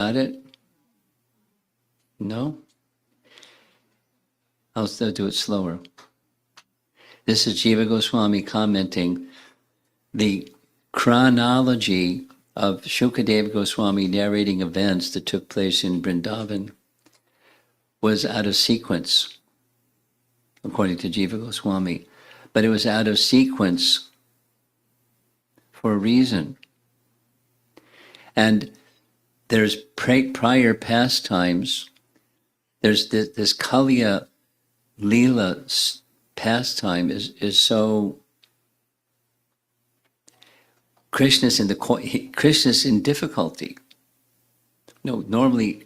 Got it? No? I'll still do it slower. This is Jiva Goswami commenting. The chronology of Shukadeva Goswami narrating events that took place in Vrindavan was out of sequence, according to Jiva Goswami. But it was out of sequence for a reason. And there's prior pastimes. There's this Kaliya Leela pastime is so. Krishna's in difficulty. No, normally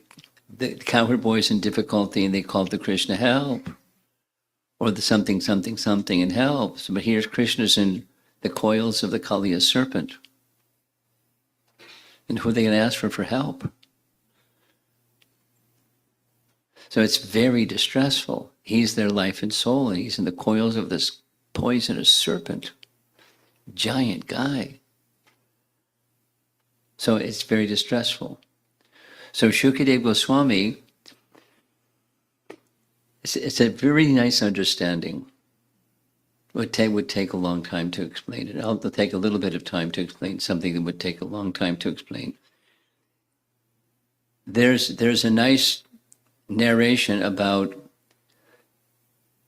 the cowherd boy's in difficulty and they call to Krishna, help, or the something and helps. But here's Krishna's in the coils of the Kaliya serpent. And who are they going to ask for help? So it's very distressful. He's their life and soul, and he's in the coils of this poisonous serpent. Giant guy. So it's very distressful. So Shukadeva Goswami, it's a very nice understanding. Would take a long time to explain it. I'll take a little bit of time to explain something that would take a long time to explain. There's a nice narration about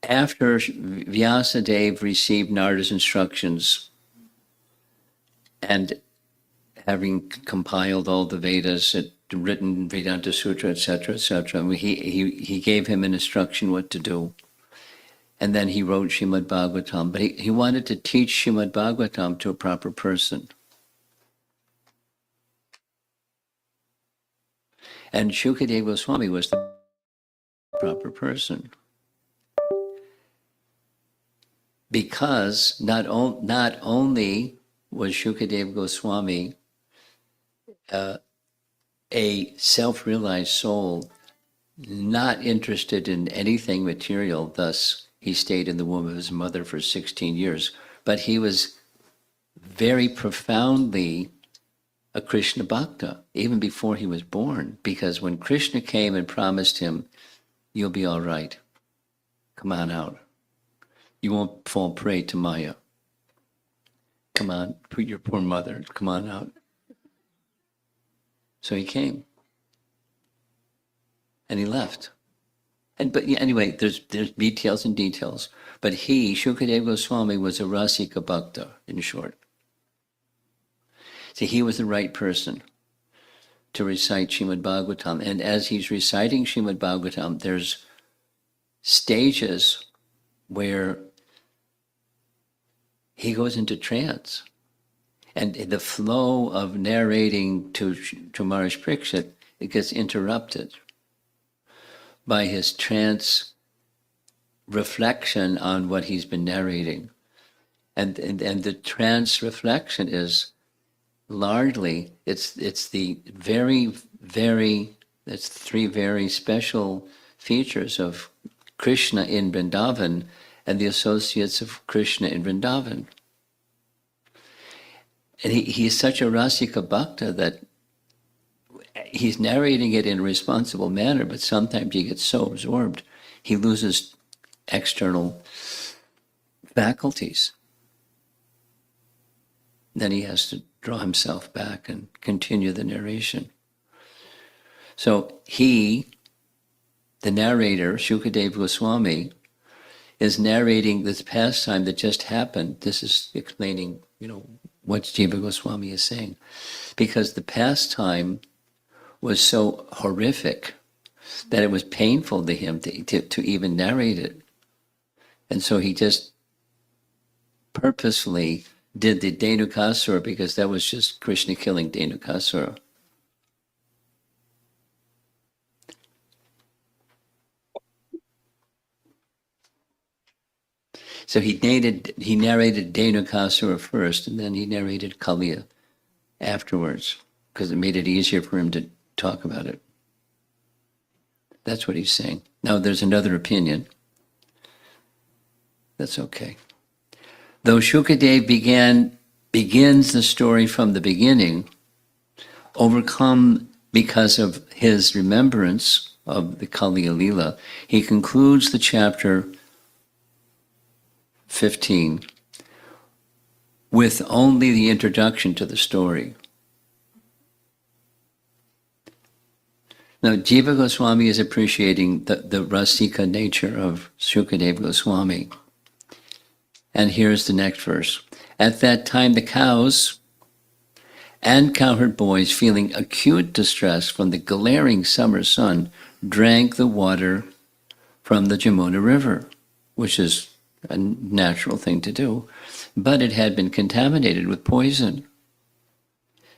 after Vyasadeva received Narada's instructions and having compiled all the Vedas, written Vedanta Sutra, etc., he gave him an instruction what to do. And then he wrote Srimad Bhagavatam. But he wanted to teach Srimad Bhagavatam to a proper person. And Shukadeva Goswami was the proper person. Because not only was Shukadeva Goswami a self-realized soul, not interested in anything material, thus he stayed in the womb of his mother for 16 years, but he was very profoundly a Krishna Bhakta, even before he was born, because when Krishna came and promised him, you'll be all right, come on out, you won't fall prey to Maya, come on, put your poor mother, come on out. So he came, and he left. But yeah, anyway, there's details and details. But Shukadeva Goswami, was a Rasika Bhakta, in short. So he was the right person to recite Srimad Bhagavatam. And as he's reciting Srimad Bhagavatam, there's stages where he goes into trance. And the flow of narrating to Maharaj Parikshit, it gets interrupted by his trance reflection on what he's been narrating. And the trance reflection is largely, it's the it's three very special features of Krishna in Vrindavan and the associates of Krishna in Vrindavan. And he is such a Rasika Bhakta that he's narrating it in a responsible manner, but sometimes he gets so absorbed, he loses external faculties. Then he has to draw himself back and continue the narration. So the narrator, Shukadeva Goswami, is narrating this pastime that just happened. This is explaining, what Jiva Goswami is saying. Because the pastime was so horrific that it was painful to him to even narrate it. And so he just purposefully did the Dhenukasura, because that was just Krishna killing Dhenukasura. So he narrated Dhenukasura first, and then he narrated Kaliya afterwards, because it made it easier for him to talk about it. That's what he's saying. Now there's another opinion. That's okay. Though Shukadev begins the story from the beginning, overcome because of his remembrance of the Kali Lila, he concludes the chapter 15 with only the introduction to the story. Now, Jiva Goswami is appreciating the Rasika nature of Shukadeva Goswami. And here's the next verse. At that time, the cows and cowherd boys, feeling acute distress from the glaring summer sun, drank the water from the Jamuna River, which is a natural thing to do, but it had been contaminated with poison.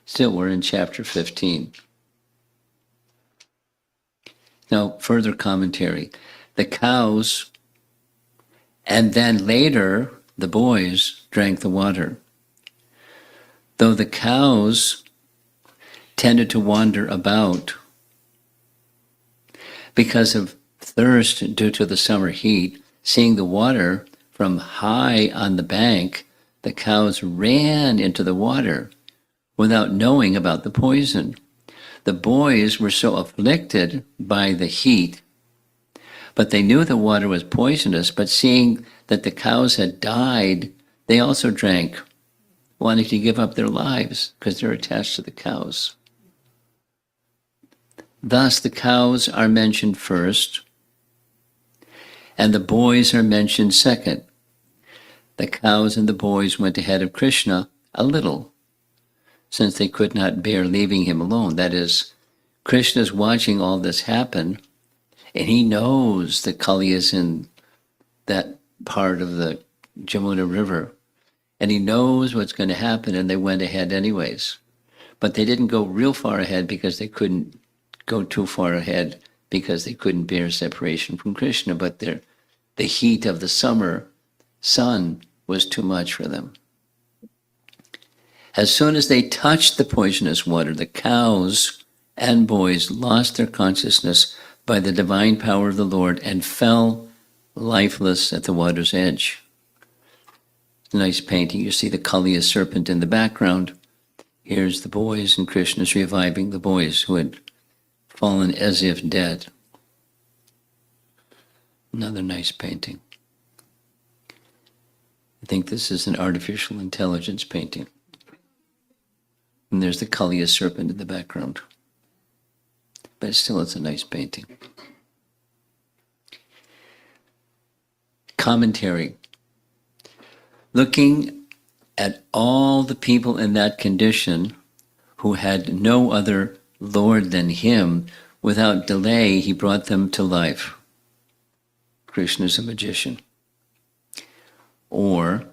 Still, we're in chapter 15. Now, further commentary. The cows, and then later, the boys drank the water. Though the cows tended to wander about because of thirst due to the summer heat, seeing the water from high on the bank, the cows ran into the water without knowing about the poison. The boys were so afflicted by the heat, but they knew the water was poisonous, but seeing that the cows had died, they also drank, wanting to give up their lives because they're attached to the cows. Thus, the cows are mentioned first, and the boys are mentioned second. The cows and the boys went ahead of Krishna a little, since they could not bear leaving him alone. That is, Krishna's watching all this happen, and he knows that Kali is in that part of the Jamuna River, and he knows what's going to happen, and they went ahead anyways. But they didn't go real far ahead because they couldn't go too far ahead because they couldn't bear separation from Krishna, but the heat of the summer sun was too much for them. As soon as they touched the poisonous water, the cows and boys lost their consciousness by the divine power of the Lord and fell lifeless at the water's edge. Nice painting. You see the Kaliya serpent in the background. Here's the boys, and Krishna's reviving the boys who had fallen as if dead. Another nice painting. I think this is an artificial intelligence painting. And there's the Kaliya serpent in the background. But still, it's a nice painting. Commentary. Looking at all the people in that condition who had no other Lord than him, without delay, he brought them to life. Krishna is a magician. Or,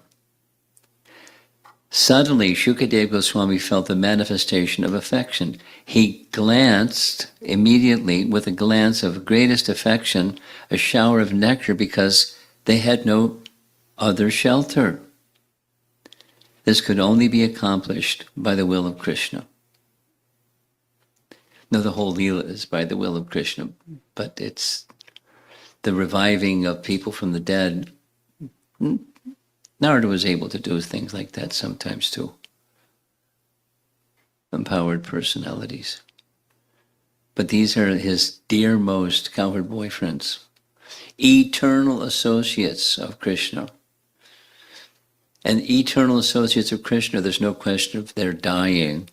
suddenly, Shukadeva Goswami felt the manifestation of affection. He glanced immediately, with a glance of greatest affection, a shower of nectar, because they had no other shelter. This could only be accomplished by the will of Krishna. No, the whole Leela is by the will of Krishna, but it's the reviving of people from the dead. Narada was able to do things like that sometimes too. Empowered personalities. But these are his dearmost cowherd boyfriends, eternal associates of Krishna. And eternal associates of Krishna, there's no question of their dying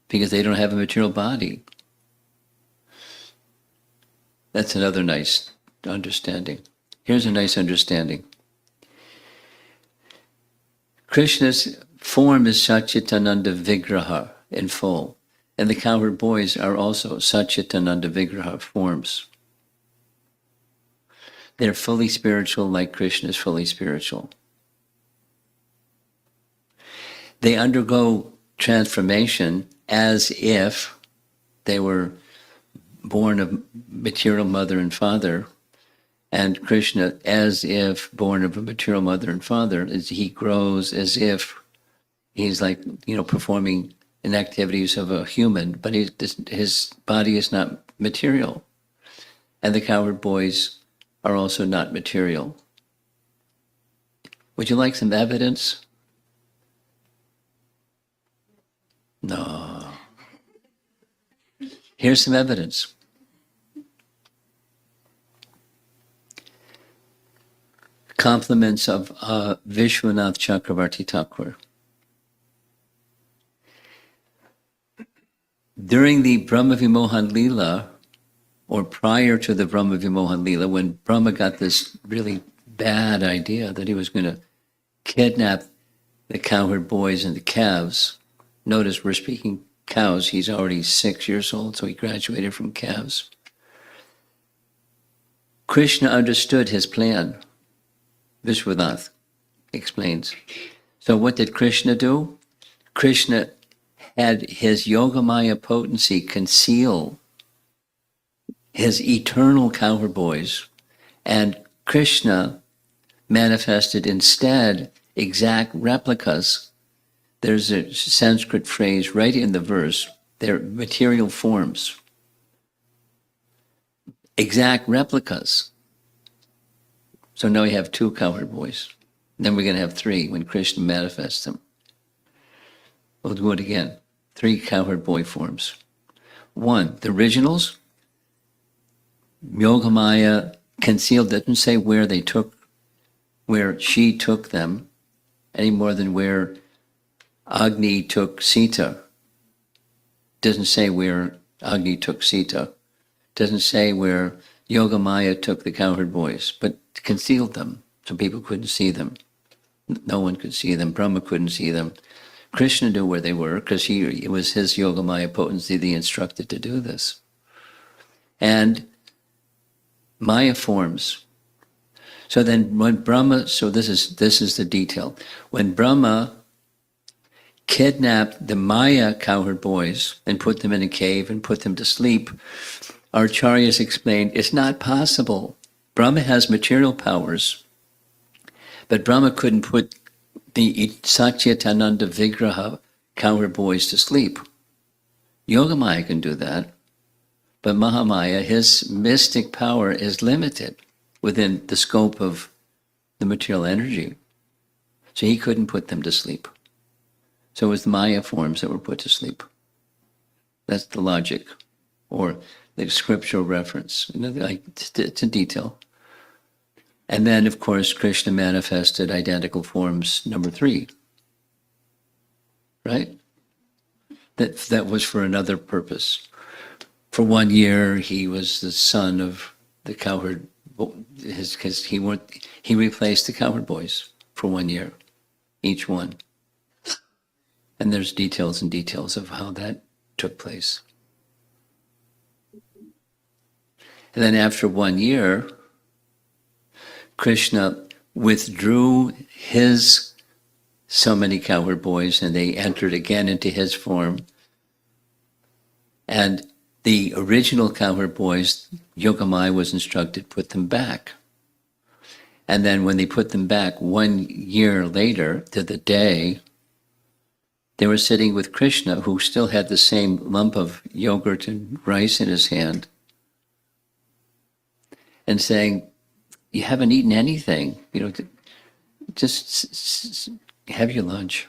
because they don't have a material body. That's another nice understanding. Here's a nice understanding. Krishna's form is Satchitananda Vigraha in full, and the cowherd boys are also Satchitananda Vigraha forms. They're fully spiritual like Krishna is fully spiritual. They undergo transformation as if they were born of material mother and father, and Krishna, as if born of a material mother and father, as he grows as if he's like, performing in activities of a human, but his body is not material. And the cowherd boys are also not material. Would you like some evidence? No. Here's some evidence. Compliments of Vishwanath Chakravarti Thakur. During the Brahma Vimohan Leela, or prior to the Brahma Vimohan Leela, when Brahma got this really bad idea that he was going to kidnap the cowherd boys and the calves. Notice we're speaking cows. He's already 6 years old, so he graduated from calves. Krishna understood his plan. Vishwanath explains. So what did Krishna do? Krishna had his Yogamaya potency conceal his eternal cowherd boys, and Krishna manifested instead exact replicas. There's a Sanskrit phrase right in the verse, they're material forms. Exact replicas. So now we have 2 cowherd boys. Then we're going to have 3 when Krishna manifests them. We'll do it again. 3 cowherd boy forms. 1, the originals, Yogamaya concealed, doesn't say where she took them, any more than where Agni took Sita. Doesn't say where Agni took Sita. Doesn't say where Yogamaya took the cowherd boys, but concealed them so people couldn't see them. No one could see them. Brahma couldn't see them. Krishna knew where they were because it was his Yogamaya potency that he instructed to do this. And Maya forms. So then when Brahma, so this is the detail. When Brahma kidnapped the Maya cowherd boys and put them in a cave and put them to sleep, our acharyas explained it's not possible. Brahma has material powers, but Brahma couldn't put the Satchitananda Vigraha cowherd boys to sleep. Yogamaya can do that, but Mahamaya, his mystic power is limited within the scope of the material energy. So he couldn't put them to sleep. So it was the Maya forms that were put to sleep. That's the logic, or the scriptural reference. It's a detail. And then, of course, Krishna manifested identical forms number 3. Right? That was for another purpose. For 1 year, he was the son of the cowherd, because he replaced the cowherd boys for 1 year, each one. And there's details and details of how that took place. And then after 1 year, Krishna withdrew his so many cowherd boys and they entered again into his form. And the original cowherd boys, Yogamaya was instructed, put them back. And then when they put them back 1 year later to the day, they were sitting with Krishna, who still had the same lump of yogurt and rice in his hand, and saying, you haven't eaten anything, just have your lunch.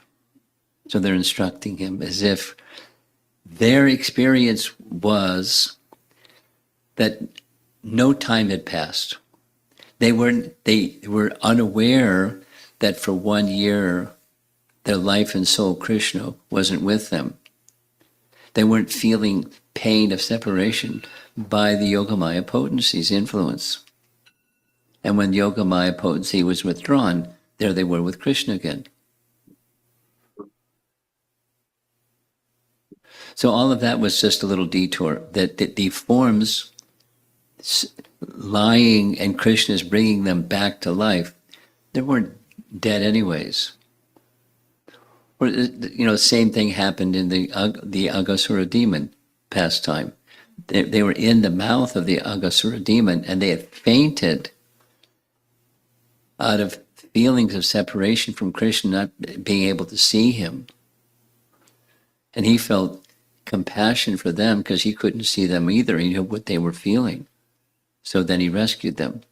So they're instructing him as if their experience was that no time had passed. They were unaware that for 1 year their life and soul Krishna wasn't with them. They weren't feeling pain of separation by the Yogamaya potency's influence. And when Yogamaya potency was withdrawn, there they were with Krishna again. So all of that was just a little detour, that the forms lying and Krishna's bringing them back to life, they weren't dead anyways. Or, same thing happened in the Aghasura demon pastime. They were in the mouth of the Aghasura demon and they had fainted out of feelings of separation from Krishna, not being able to see him. And he felt compassion for them because he couldn't see them either. He knew what they were feeling. So then he rescued them.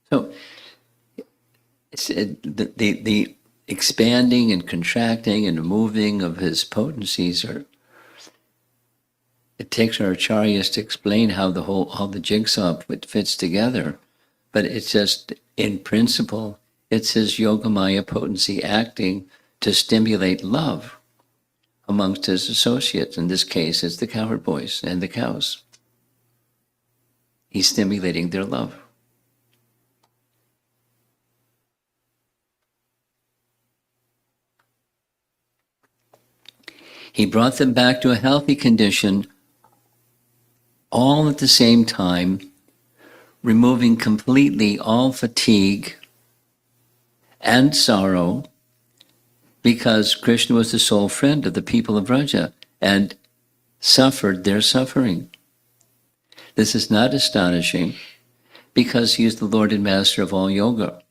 So the expanding and contracting and moving of his potencies It takes our acharyas to explain how the jigsaw fits together. But it's just, in principle, it's his yogamaya potency acting to stimulate love amongst his associates. In this case, it's the cowherd boys and the cows. He's stimulating their love. He brought them back to a healthy condition, all at the same time, removing completely all fatigue and sorrow, because Krishna was the sole friend of the people of Vraja and suffered their suffering. This is not astonishing, because he is the Lord and Master of all yoga.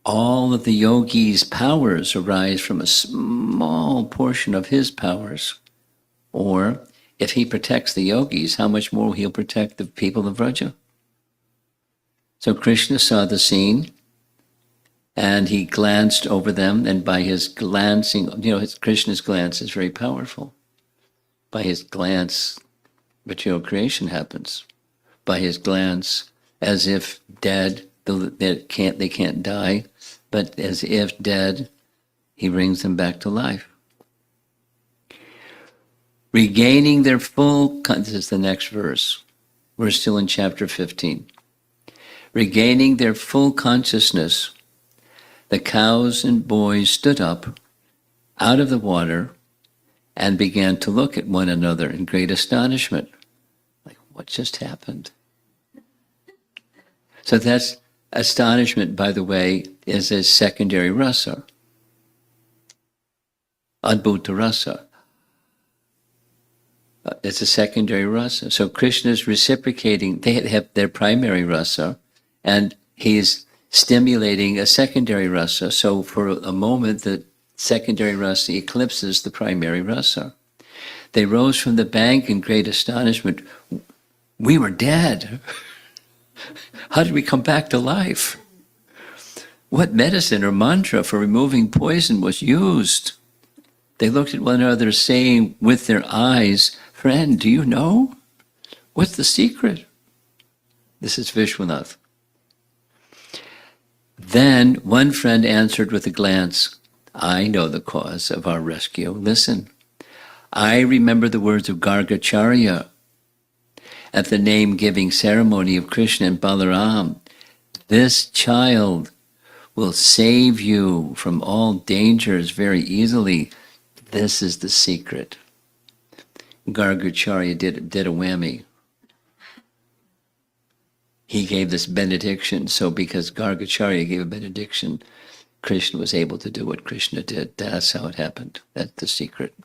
All of the yogi's powers arise from a small portion of his powers. Or, if he protects the yogis, how much more he'll protect the people of Vraja? So Krishna saw the scene, and he glanced over them, and by his glancing, Krishna's glance is very powerful. By his glance, material creation happens. By his glance, as if dead, they can't die, but as if dead, he brings them back to life. Regaining their full, this is the next verse. We're still in chapter 15. Regaining their full consciousness, the cows and boys stood up out of the water and began to look at one another in great astonishment. Like, what just happened? So that's astonishment, by the way, is a secondary rasa. Adbhuta rasa. It's a secondary rasa. So Krishna's reciprocating, they have their primary rasa, and he's stimulating a secondary rasa. So for a moment, the secondary rasa eclipses the primary rasa. They rose from the bank in great astonishment. We were dead. How did we come back to life? What medicine or mantra for removing poison was used? They looked at one another, saying with their eyes, "Friend, do you know? What's the secret?" This is Vishwanath. Then one friend answered with a glance, "I know the cause of our rescue. Listen, I remember the words of Gargacharya at the name-giving ceremony of Krishna and Balaram. This child will save you from all dangers very easily. This is the secret." Gargacharya did a whammy. He gave this benediction, so because Gargacharya gave a benediction, Krishna was able to do what Krishna did. That's how it happened. That's the secret.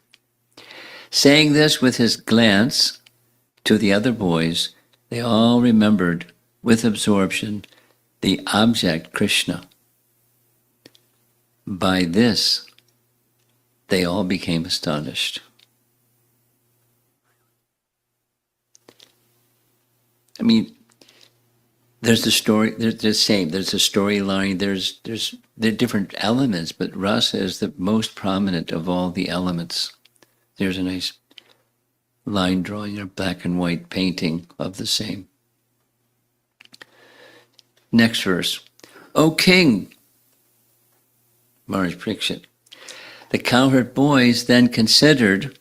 Saying this with his glance to the other boys, they all remembered with absorption the object Krishna. By this, they all became astonished. I mean, there's the story, there's the same, there's a storyline, there are different elements, but rasa is the most prominent of all the elements. There's a nice line drawing or black and white painting of the same. Next verse. O king, Maharaj Parikshit, the cowherd boys then considered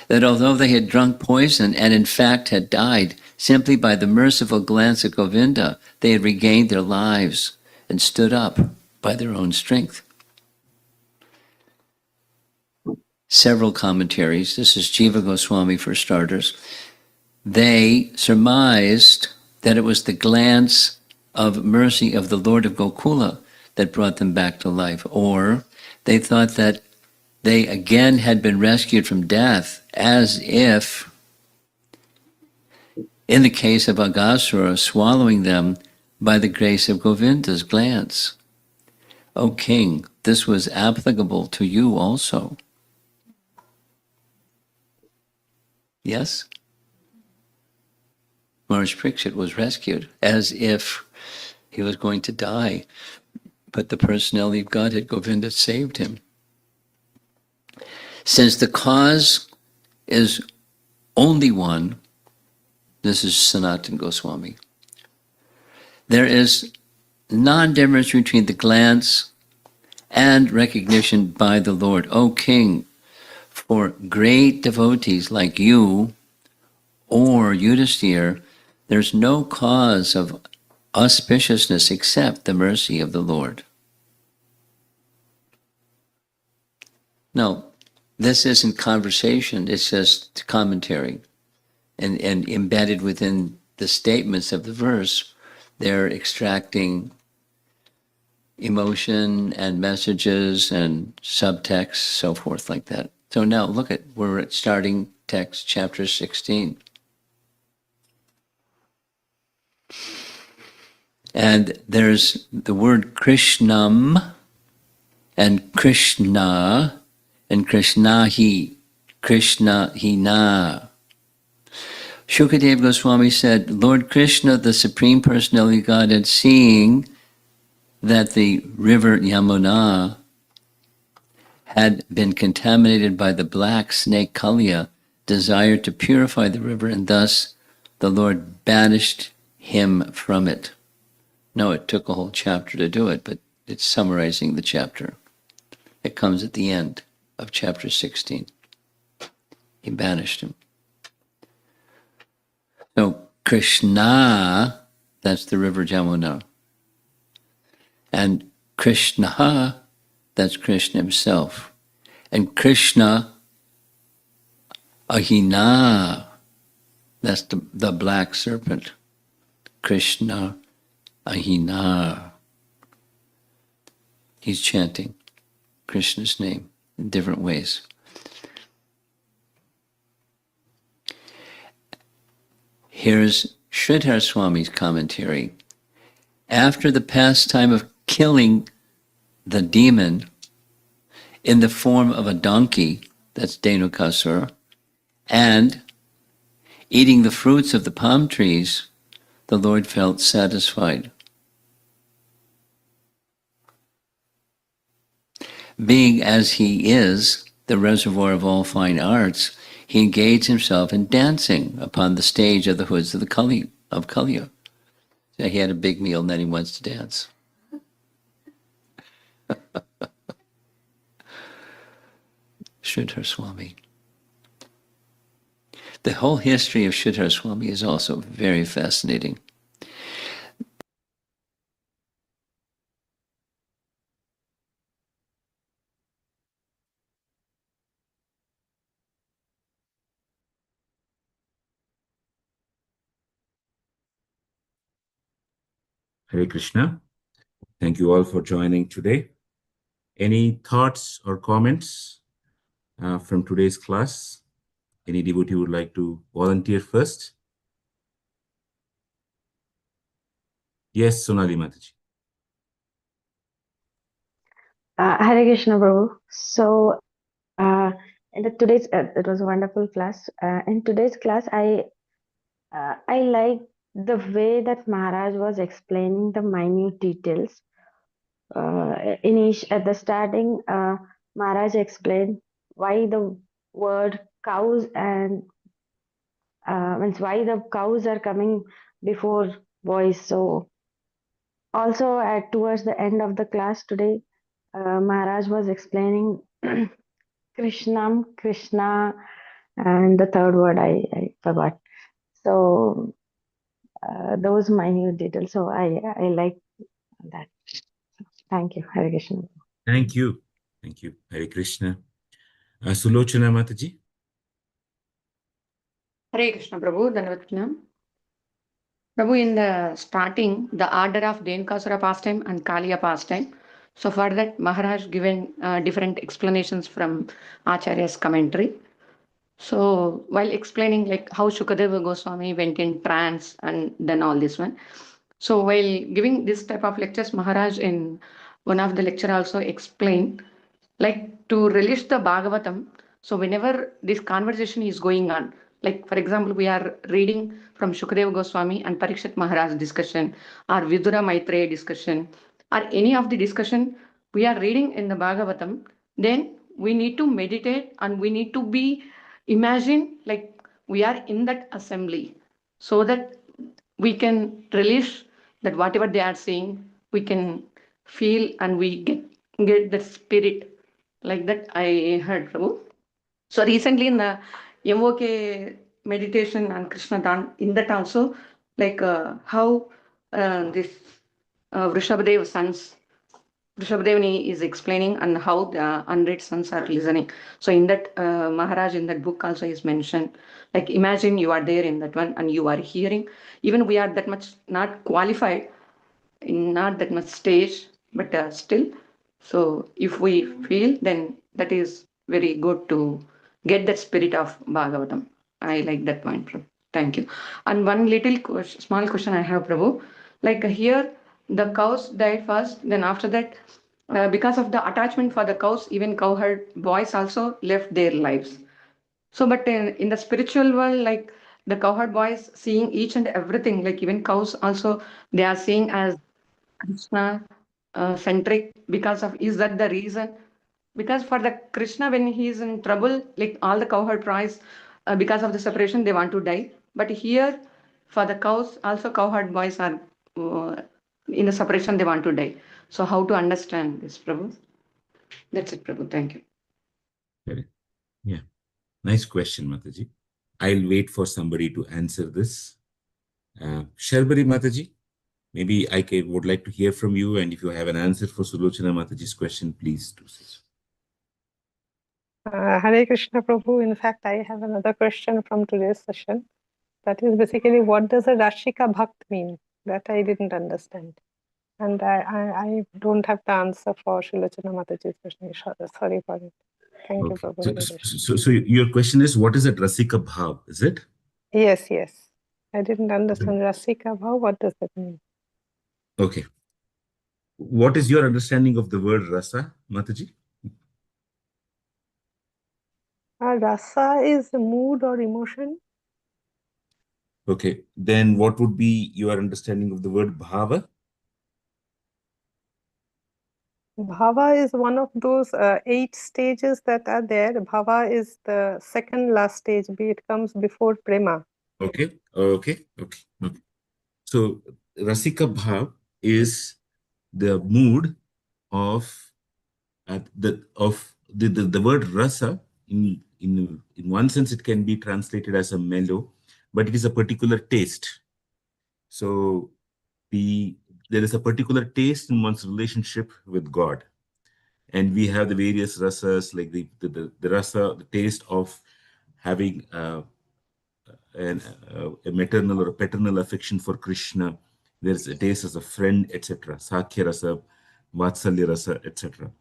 that although they had drunk poison and in fact had died, simply by the merciful glance of Govinda, they had regained their lives and stood up by their own strength. Several commentaries, this is Jiva Goswami for starters, they surmised that it was the glance of mercy of the Lord of Gokula that brought them back to life, or they thought that they again had been rescued from death, as if, in the case of Aghasura, swallowing them by the grace of Govinda's glance. O king, this was applicable to you also. Yes? Maharaj Parikshit was rescued as if he was going to die, but the personality of Godhead, Govinda, saved him. Since the cause is only one. This is Sanatana Goswami. There is non-difference between the glance and recognition by the Lord. O King, for great devotees like you or Yudhisthira, there's no cause of auspiciousness except the mercy of the Lord. Now, this isn't conversation, it's just commentary. And embedded within the statements of the verse, they're extracting emotion and messages and subtext, so forth like that. So now look at, we're at starting text, chapter 16. And there's the word Krishnam and Krishna and Krishnahi, Krishnahina. Shukadeva Goswami said, Lord Krishna, the Supreme Personality of Godhead, seeing that the river Yamuna had been contaminated by the black snake Kalya, desired to purify the river, and thus the Lord banished him from it. No, it took a whole chapter to do it, but it's summarizing the chapter. It comes at the end of chapter 16. He banished him. So Krishna, that's the river Jamuna. And Krishna, that's Krishna himself. And Krishna Ahina, that's the black serpent. Krishna Ahina. He's chanting Krishna's name in different ways. Here's Sridhar Swami's commentary. After the pastime of killing the demon in the form of a donkey, that's Dhenukasura, and eating the fruits of the palm trees, the Lord felt satisfied. Being as he is the reservoir of all fine arts, he engaged himself in dancing upon the stage of the hoods of the Kalya. So he had a big meal and then he wants to dance. Sridhar Swami. The whole history of Sridhar Swami is also very fascinating. Hare Krishna. Thank you all for joining today. Any thoughts or comments from today's class? Any devotee would like to volunteer first? Yes, Sonali Mataji. Hare Krishna Prabhu. So, today's it was a wonderful class. In today's class, I like the way that Maharaj was explaining the minute details. At the starting, Maharaj explained why the word cows and means why the cows are coming before boys. So, also at towards the end of the class today, Maharaj was explaining Krishnam, Krishna, and the third word I forgot. So those minute details. So I like that. Thank you, Hare Krishna. Thank you. Thank you. Hare Krishna. Sulochana Mataji. Hare Krishna Prabhu, Dhanavad Prabhu, in the starting, the order of Dhenukasura pastime and Kaliya pastime. So for that, Maharaj given different explanations from Acharya's commentary. So while explaining like how Shukadeva Goswami went in trance and then all this one. So while giving this type of lectures, Maharaj in one of the lecture also explained like to relish the Bhagavatam. So whenever this conversation is going on, like for example, we are reading from Shukadeva Goswami and Parikshit Maharaj discussion or Vidura Maitreya discussion or any of the discussion we are reading in the Bhagavatam, then we need to meditate and we need to be imagine like we are in that assembly, so that we can relish that whatever they are saying, we can feel and we get the spirit. Like that, I heard, Prabhu. So recently in the MOK meditation and Krishna Dan, in that also, like how this Vrishabhadev sons, Vrishabhadevani is explaining and how the unread sons are listening. So in that Maharaj in that book also is mentioned. Like imagine you are there in that one and you are hearing. Even we are that much not qualified, in not that much stage, but still. So if we feel, then that is very good to get that spirit of Bhagavatam. I like that point, Prabhu. Thank you. And one little small question I have, Prabhu. Like here, the cows died first, then after that, because of the attachment for the cows, even cowherd boys also left their lives. So, but in the spiritual world, like the cowherd boys seeing each and everything, like even cows also, they are seeing as Krishna centric because of, is that the reason? Because for the Krishna, when he is in trouble, like all the cowherd boys, because of the separation, they want to die. But here, for the cows, also cowherd boys are in the separation, they want to die. So, how to understand this, Prabhu? That's it, Prabhu. Thank you. Correct. Yeah. Nice question, Mataji. I'll wait for somebody to answer this. Sharbari Mataji, maybe would like to hear from you, and if you have an answer for Sulochana Mataji's question, please do so. Hare Krishna Prabhu. In fact, I have another question from today's session. That is basically, what does a Rashika Bhakt mean? That I didn't understand. And I don't have the answer for Shilochana Mataji's question. Sorry for it. Thank you, Okay. Prabhu. Hare Krishna. So your question is, what is a Rasika Bhav? Is it? Yes, yes. I didn't understand Rasika Bhav. What does that mean? Okay. What is your understanding of the word rasa, Mataji? Rasa is mood or emotion. Okay. Then what would be your understanding of the word bhava? Bhava is one of those 8 stages that are there. Bhava is the second last stage. It comes before prema. Okay. Okay. Okay. Okay. So Rasika Bhav is the mood of the word rasa. In one sense, it can be translated as a mellow, but it is a particular taste. So there is a particular taste in one's relationship with God. And we have the various rasas, like the rasa, the taste of having a maternal or a paternal affection for Krishna. There's a taste as a friend, etc. Sakhya rasa, vatsalya rasa, etc.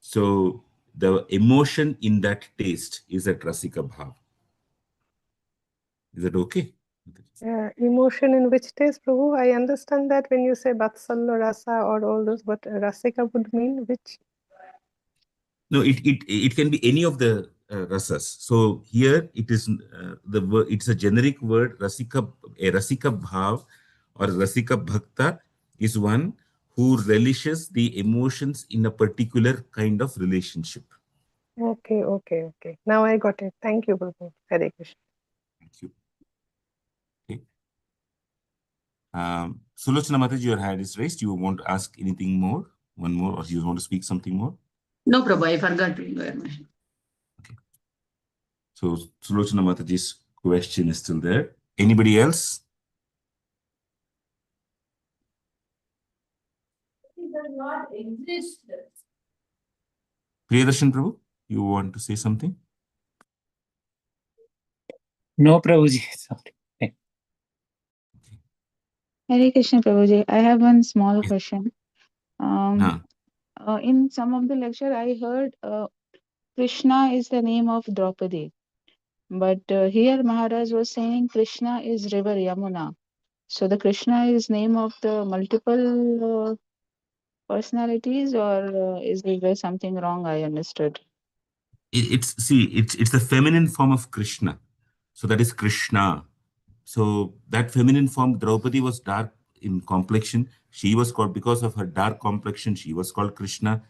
So the emotion in that taste is a rasika bhav. Is that okay? Emotion in which taste, Prabhu? I understand that when you say Vatsalya rasa or all those, but Rasika would mean which? No, it can be any of the rasas. So here it is the word. It's a generic word. Rasika, a rasika bhav or rasika bhakta is one who relishes the emotions in a particular kind of relationship. Okay, okay, okay. Now I got it. Thank you, Prabhu. Hare Krishna. Thank you. Okay. Sulochana Mataji, your hand is raised. You want to ask anything more? One more, or you want to speak something more? No, Prabhu, I forgot to wear my. Okay. So Sulochana Mataji's question is still there. Anybody else? It does not exist. Priyadarshan Prabhu, you want to say something? No, Prabhuji. Sorry. Hare Krishna Prabhuji, I have one small question. Huh. In some of the lecture, I heard Krishna is the name of Draupadi, but here Maharaj was saying Krishna is river Yamuna. So the Krishna is name of the multiple personalities, or is there something wrong I understood? It's the feminine form of Krishna. So that is Krishna. So that feminine form, Draupadi, was dark in complexion. She was called, because of her dark complexion, she was called Krishna.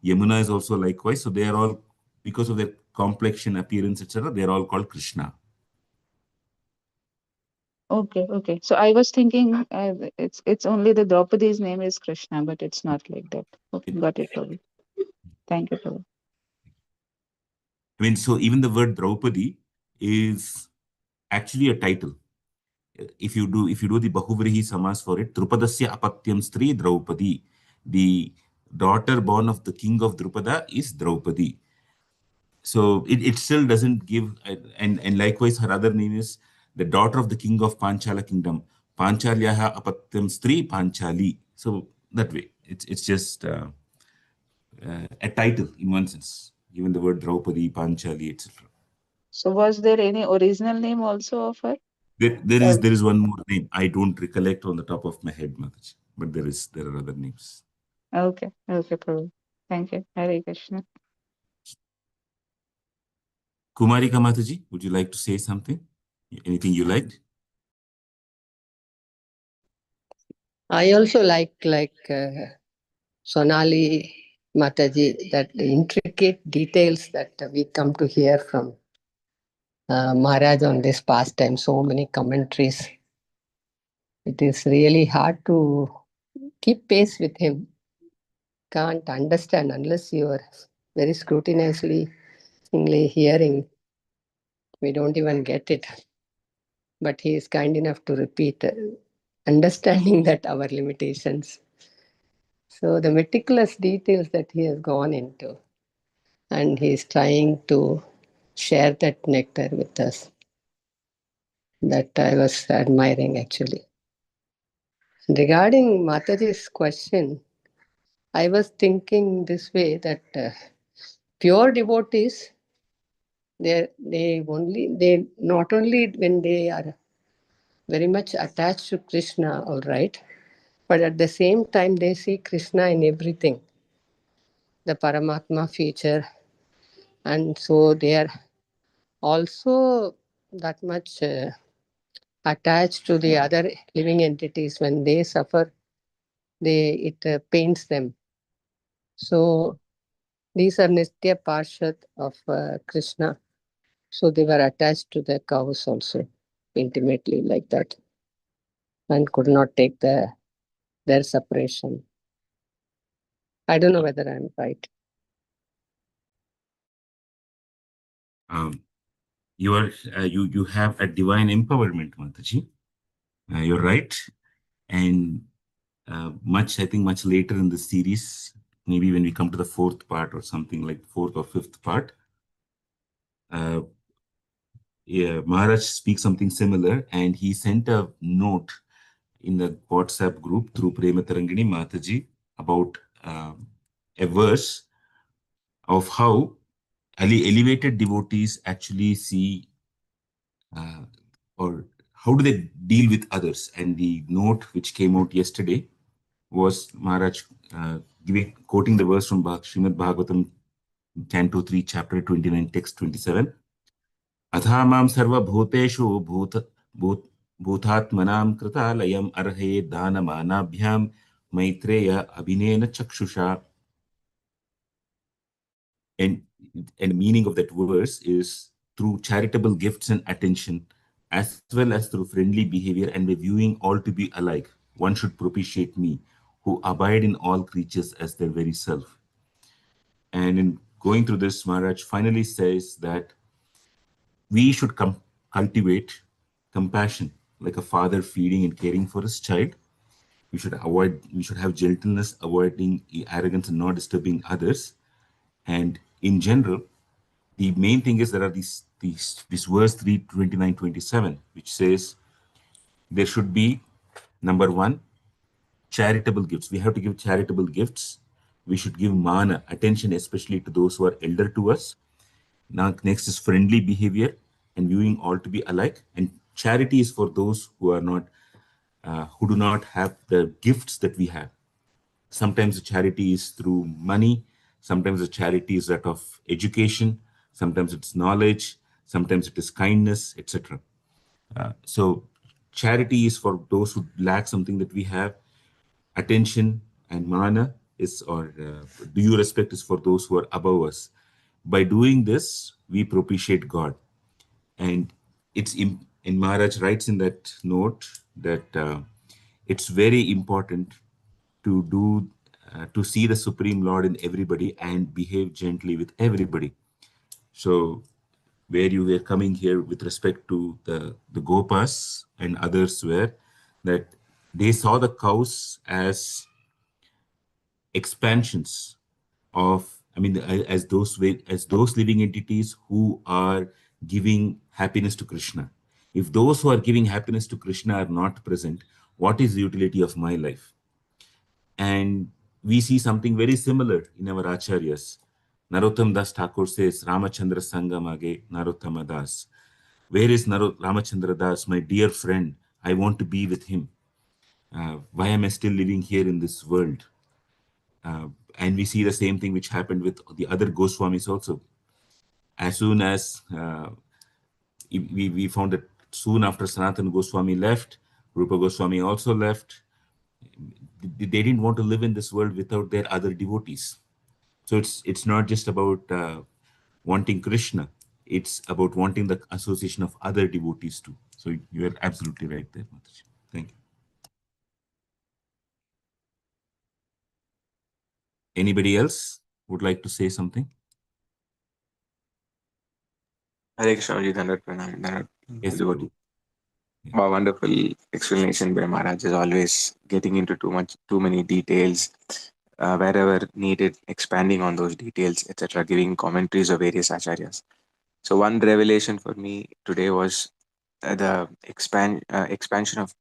Yamuna is also likewise. So they are all, because of their complexion, appearance, etc., they are all called Krishna. Okay, okay. So I was thinking it's only the Draupadi's name is Krishna, but it's not like that. Okay, got it, Prabhu. Thank you, Prabhu. I mean, so even the word Draupadi is actually a title. If you do the Bahuvrihi Samas for it, Drupadasya Apatyam Stri Draupadi. The daughter born of the king of Drupada is Draupadi. So it still doesn't give, and likewise her other name is the daughter of the king of Panchala kingdom, Panchalyaha Apatyam Stri Panchali. So that way, it's just a title in one sense, given the word Draupadi, Panchali, etc. So was there any original name also of her? There is one more name. I don't recollect on the top of my head, Mataji, but there are other names. Okay, okay, Prabhu. Thank you. Hare Krishna. Kumarika Mataji, would you like to say something? Anything you liked? I also like Sonali Mataji, that the intricate details that we come to hear from Maharaj on this pastime, so many commentaries. It is really hard to keep pace with him. Can't understand unless you are very scrutinizingly hearing. We don't even get it. But he is kind enough to repeat, understanding that our limitations. So the meticulous details that he has gone into, and he is trying to share that nectar with us, that I was admiring actually. Regarding Mataji's question, I was thinking this way, that pure devotees, they not only when they are very much attached to Krishna, all right, but at the same time they see Krishna in everything, the Paramatma feature, and so they are also that much attached to the other living entities. When they suffer, it pains them. So these are Nitya Parshad of Krishna. So they were attached to the cows also intimately like that, and could not take their separation. I don't know whether I'm right. You have a divine empowerment, Mataji. You're right, and I think much later in the series, maybe when we come to the fourth part or something like fourth or fifth part, Maharaj speaks something similar, and he sent a note in the WhatsApp group through Prema Tarangini Mataji about a verse of how elevated devotees actually see or how do they deal with others. And the note which came out yesterday was Maharaj quoting the verse from Srimad Bhagavatam, Canto 3, Chapter 29, Text 27. अथामां सर्वभूतेषु भूतात्मनां कृतालयम् अर्हे दानमानाभ्यां मैत्रेय अभिनेन चक्षुषा. And the meaning of that verse is through charitable gifts and attention, as well as through friendly behavior and by viewing all to be alike, one should propitiate me, who abide in all creatures as their very self. And in going through this, Maharaj finally says that we should cultivate compassion, like a father feeding and caring for his child. We should have gentleness, avoiding arrogance and not disturbing others. And in general, the main thing is there are this verse 3:29-27, which says there should be, number one, charitable gifts. We have to give charitable gifts. We should give mana, attention, especially to those who are elder to us. Now, next is friendly behavior and viewing all to be alike. And charity is for those who do not have the gifts that we have. Sometimes the charity is through money. Sometimes the charity is that of education. Sometimes it's knowledge. Sometimes it is kindness, etc. So charity is for those who lack something that we have. Attention and mana is, or due respect is for those who are above us. By doing this, we propitiate God. And And Maharaj writes in that note that it's very important to see the Supreme Lord in everybody and behave gently with everybody. So where you were coming here with respect to the Gopas and others were that they saw the cows as expansions of, I mean, as those living entities who are giving happiness to Krishna. If those who are giving happiness to Krishna are not present, what is the utility of my life? And we see something very similar in our acharyas. Narottam Das Thakur says, Ramachandra Sangamage Narottama Das. Where is Ramachandra Das, my dear friend? I want to be with him. Why am I still living here in this world? And we see the same thing which happened with the other Goswamis also. As soon as we found that soon after Sanatana Goswami left, Rupa Goswami also left. They didn't want to live in this world without their other devotees. So it's not just about wanting Krishna. It's about wanting the association of other devotees too. So you are absolutely right there, Mataji. Thank you. Anybody else would like to say something? Hare Krishna Ji, Dandavat Pranam, Dandavat. Yes, Prabhu. Wow, wonderful explanation by Maharaj, is always getting into too many details, wherever needed, expanding on those details, etc., giving commentaries of various acharyas. So one revelation for me today was the expansion of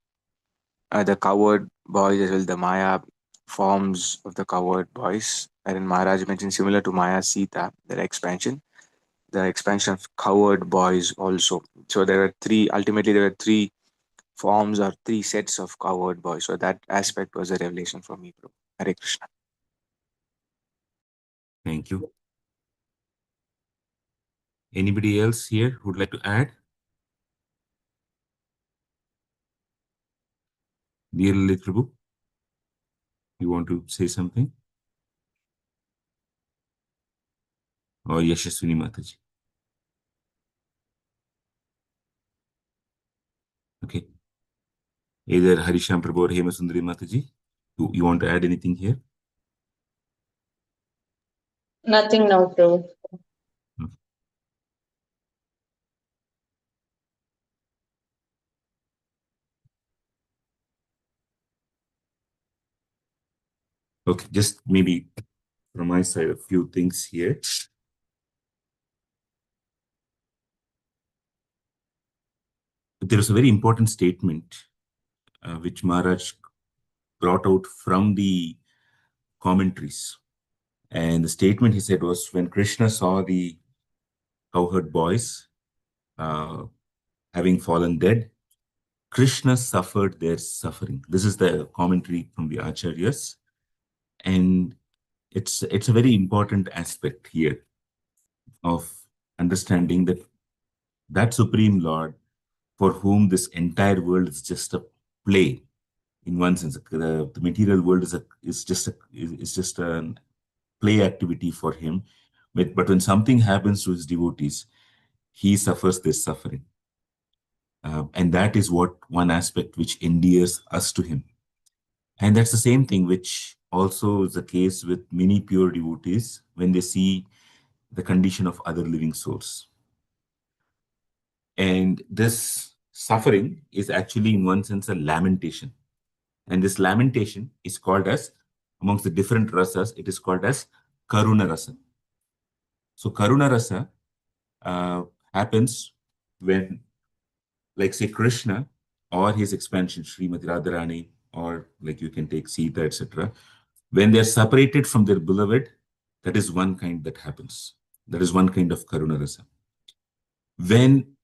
the coward boys as well, the Maya forms of the coward boys, wherein Maharaj mentioned similar to Maya Sita, the expansion of coward boys also. So ultimately there were three forms or three sets of coward boys. So that aspect was a revelation for me, Prabhu. Hare Krishna. Thank you. Anybody else here who would like to add? Dear Lalit Prabhu, you want to say something? Or Yashaswini Mataji? Okay. Either Harisham Prabhu or Hemasundari Mataji, you want to add anything here? Nothing now, Prabhu. Okay, just maybe from my side, a few things here. There is a very important statement which Maharaj brought out from the commentaries. And the statement he said was, when Krishna saw the cowherd boys having fallen dead, Krishna suffered their suffering. This is the commentary from the Acharyas. And it's a very important aspect here of understanding that Supreme Lord, for whom this entire world is just a play, in one sense, the material world is just a play activity for him. But when something happens to his devotees, he suffers this suffering. And that is one aspect which endears us to him. And that's the same thing which also is the case with many pure devotees when they see the condition of other living souls. And this suffering is actually, in one sense, a lamentation. And this lamentation is called as, amongst the different rasas, it is called as Karuna Rasa. So Karuna Rasa happens when, like say, Krishna or his expansion, Srimati Radharani, or like you can take Sita, etc. When they are separated from their beloved, that is one kind that happens. That is one kind of Karuna Rasa. When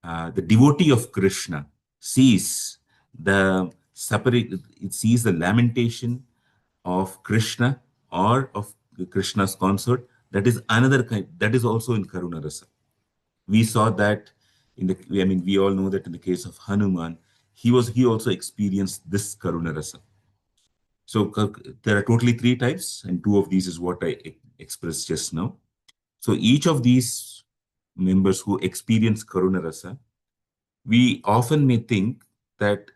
the devotee of Krishna sees the lamentation of Krishna or of Krishna's consort, that is another kind, that is also in Karuna Rasa. We saw that we all know that in the case of Hanuman, he also experienced this Karuna Rasa. So there are totally three types, and two of these is what I expressed just now. So each of these members who experience Karuna Rasa, we often may think that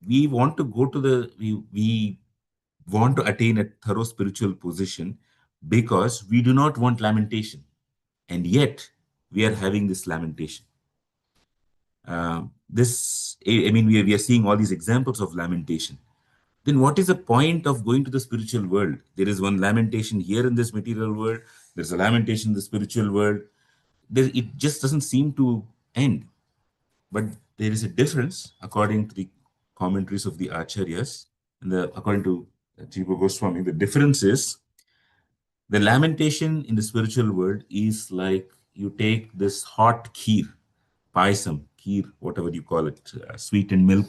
we want to go to we want to attain a thorough spiritual position because we do not want lamentation. And yet we are having this lamentation. I mean, we are seeing all these examples of lamentation. Then what is the point of going to the spiritual world? There is one lamentation here in this material world. There's a lamentation in the spiritual world. It just doesn't seem to end. But there is a difference according to the commentaries of the Acharyas. And according to Jiva Goswami, the difference is the lamentation in the spiritual world is like you take this hot kheer, paisam, kheer, whatever you call it, sweetened milk,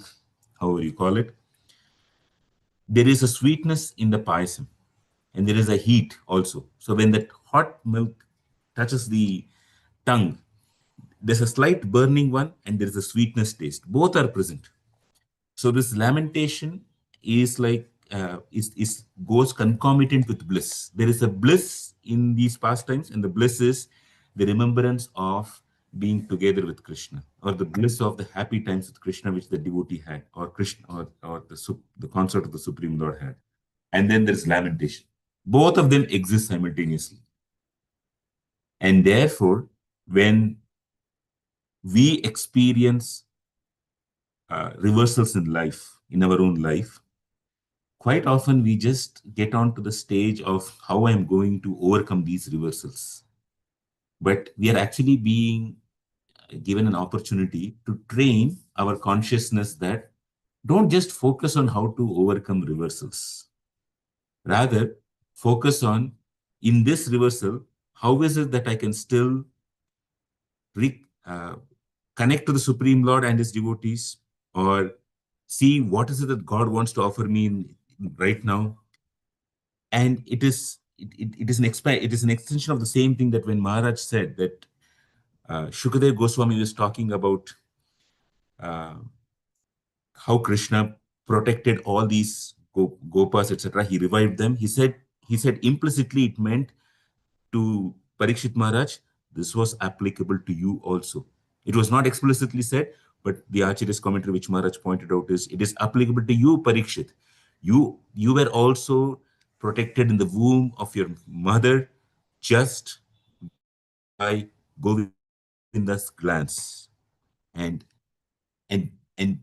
however you call it. There is a sweetness in the paisam and there is a heat also. So when that hot milk touches the tongue, there's a slight burning one and there is a sweetness taste. Both are present. So this lamentation is like is goes concomitant with bliss. There is a bliss in these pastimes, and the bliss is the remembrance of being together with Krishna, or the bliss of the happy times with Krishna, which the devotee had, or Krishna, or the consort of the Supreme Lord had. And then there's lamentation. Both of them exist simultaneously. And therefore, when we experience reversals in life, in our own life, quite often we just get on to the stage of how I'm going to overcome these reversals. But we are actually being given an opportunity to train our consciousness that don't just focus on how to overcome reversals. Rather, focus on, in this reversal, how is it that I can still connect to the Supreme Lord and his devotees, or see what is it that God wants to offer me right now. And it is an extension of the same thing that when Maharaj said that Shukadev Goswami was talking about how Krishna protected all these gopas, etc. He revived them. He said implicitly it meant to Parikshit Maharaj, this was applicable to you also. It was not explicitly said, but the Acharya's commentary, which Maharaj pointed out, is it is applicable to you, Parikshit. You were also protected in the womb of your mother just by Govinda's glance. And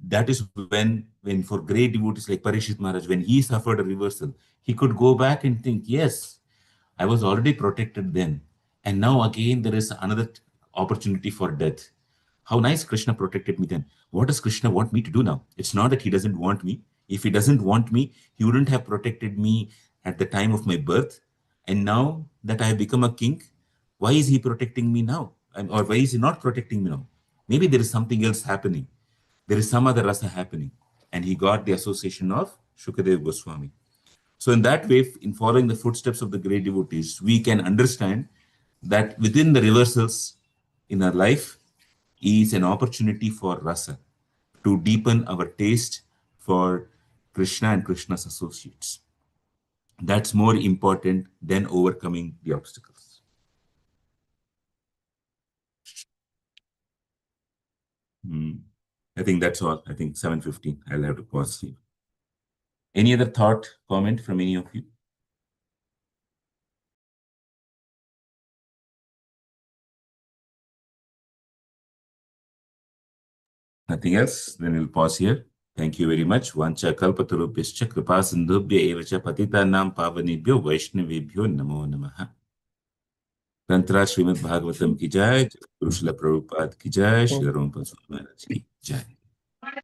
that is when for great devotees like Parikshit Maharaj, when he suffered a reversal, he could go back and think, yes, I was already protected then. And now again, there is another opportunity for death. How nice Krishna protected me then. What does Krishna want me to do now? It's not that he doesn't want me. If he doesn't want me, he wouldn't have protected me at the time of my birth. And now that I have become a king, why is he protecting me now? Or why is he not protecting me now? Maybe there is something else happening. There is some other rasa happening. And he got the association of Shukadev Goswami. So in that way, in following the footsteps of the great devotees, we can understand that within the reversals in our life is an opportunity for rasa, to deepen our taste for Krishna and Krishna's associates. That's more important than overcoming the obstacles. I think that's all. I think 7:15. I'll have to pause here. Any other thought, comment from any of you? Nothing else? Then we'll pause here. Thank you very much. Vancha kalpatarubhyascha kripa sindhubhya evacha patitanam pavanebhyo vaishnavebhyo namo namaha. Tantra Srimad Bhagavatam ki jai, Guru Srila Prabhupada ki jai, Srila Prabhupada ki jai.